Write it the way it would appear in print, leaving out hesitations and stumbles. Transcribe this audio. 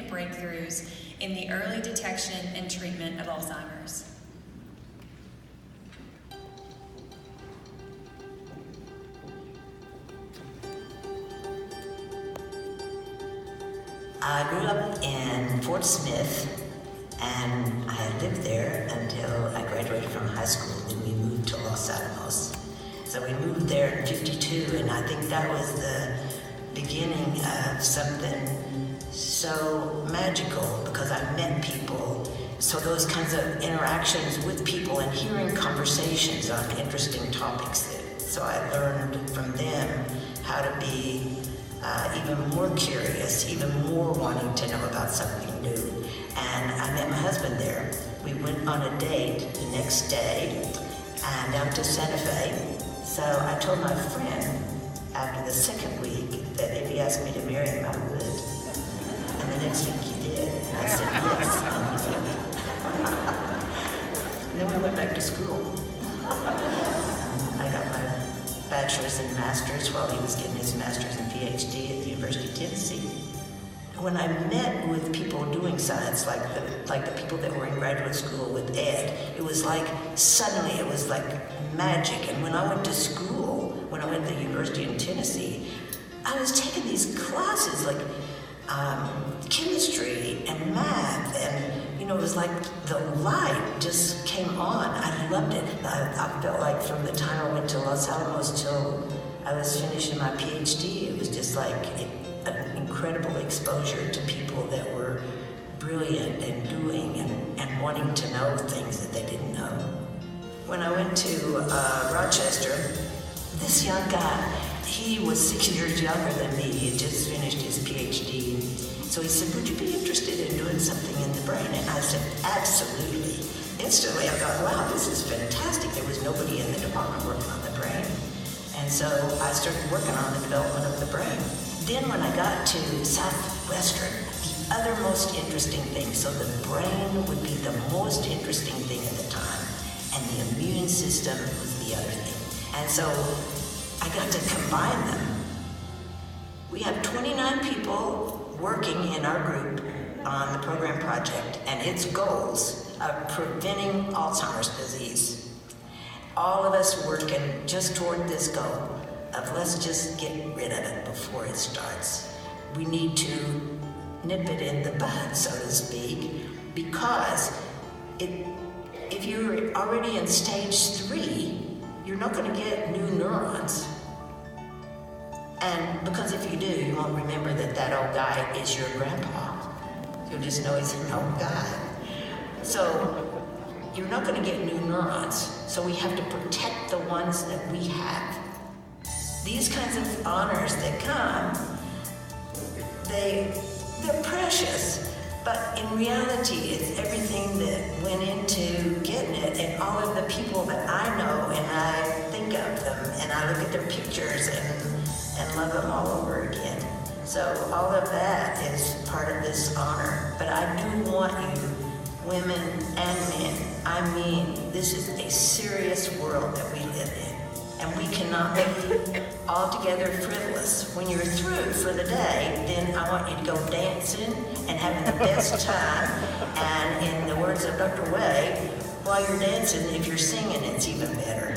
significant breakthroughs in the early detection and treatment of Alzheimer's. I grew up in Fort Smith, and I lived there until I graduated from high school. Then we moved to Los Alamos. So we moved there in '52, and I think that was the beginning of something so magical, because I met people. So those kinds of interactions with people and hearing conversations on interesting topics. So I learned from them how to be even more curious, even more wanting to know about something new. And I met my husband there. We went on a date the next day and down to Santa Fe. So I told my friend after the second week that if he asked me to marry him, I would. And the next week he did. And I said yes. And then we went back to school. I got my bachelor's and master's while he was getting his master's and PhD at the University of Tennessee. When I met with people doing science, like the people that were in graduate school with Ed, it was like suddenly it was like magic. And when I went to school, when I went to the University in Tennessee, I was taking these classes like chemistry and math, and it was like the light just came on. I loved it. I felt like from the time I went to Los Alamos till I was finishing my PhD, it was just like an incredible exposure to people that were brilliant and doing and wanting to know things that they didn't know. When I went to Rochester, this young guy, he was 6 years younger than me. He had just finished his PhD. So he said, would you be interested in doing something in the brain? And I said, absolutely. Instantly I thought, wow, this is fantastic. There was nobody in the department working on the brain. And so I started working on the development of the brain. Then when I got to Southwestern, the other most interesting thing, so the brain would be the most interesting thing at the time, and the immune system was the other thing. And so I got to combine them. We have 29 people working in our group on the program project and its goals of preventing Alzheimer's disease. All of us working just toward this goal of let's just get rid of it before it starts. We need to nip it in the bud, so to speak, because if you're already in stage 3, you're not going to get new neurons. And because if you do, you won't remember that old guy is your grandpa. You'll just know he's an old guy. So you're not going to get new neurons. So we have to protect the ones that we have. These kinds of honors that come, they're precious. But in reality, it's everything that went into getting it, and all of the people that I know, and I think of them, and I look at their pictures and love them all over again. So all of that is part of this honor. But I do want you, women and men, I mean, this is a serious world that we live in. And we cannot be altogether frivolous. When you're through for the day, then I want you to go dancing and having the best time. And in the words of Dr. Way, while you're dancing, if you're singing, it's even better.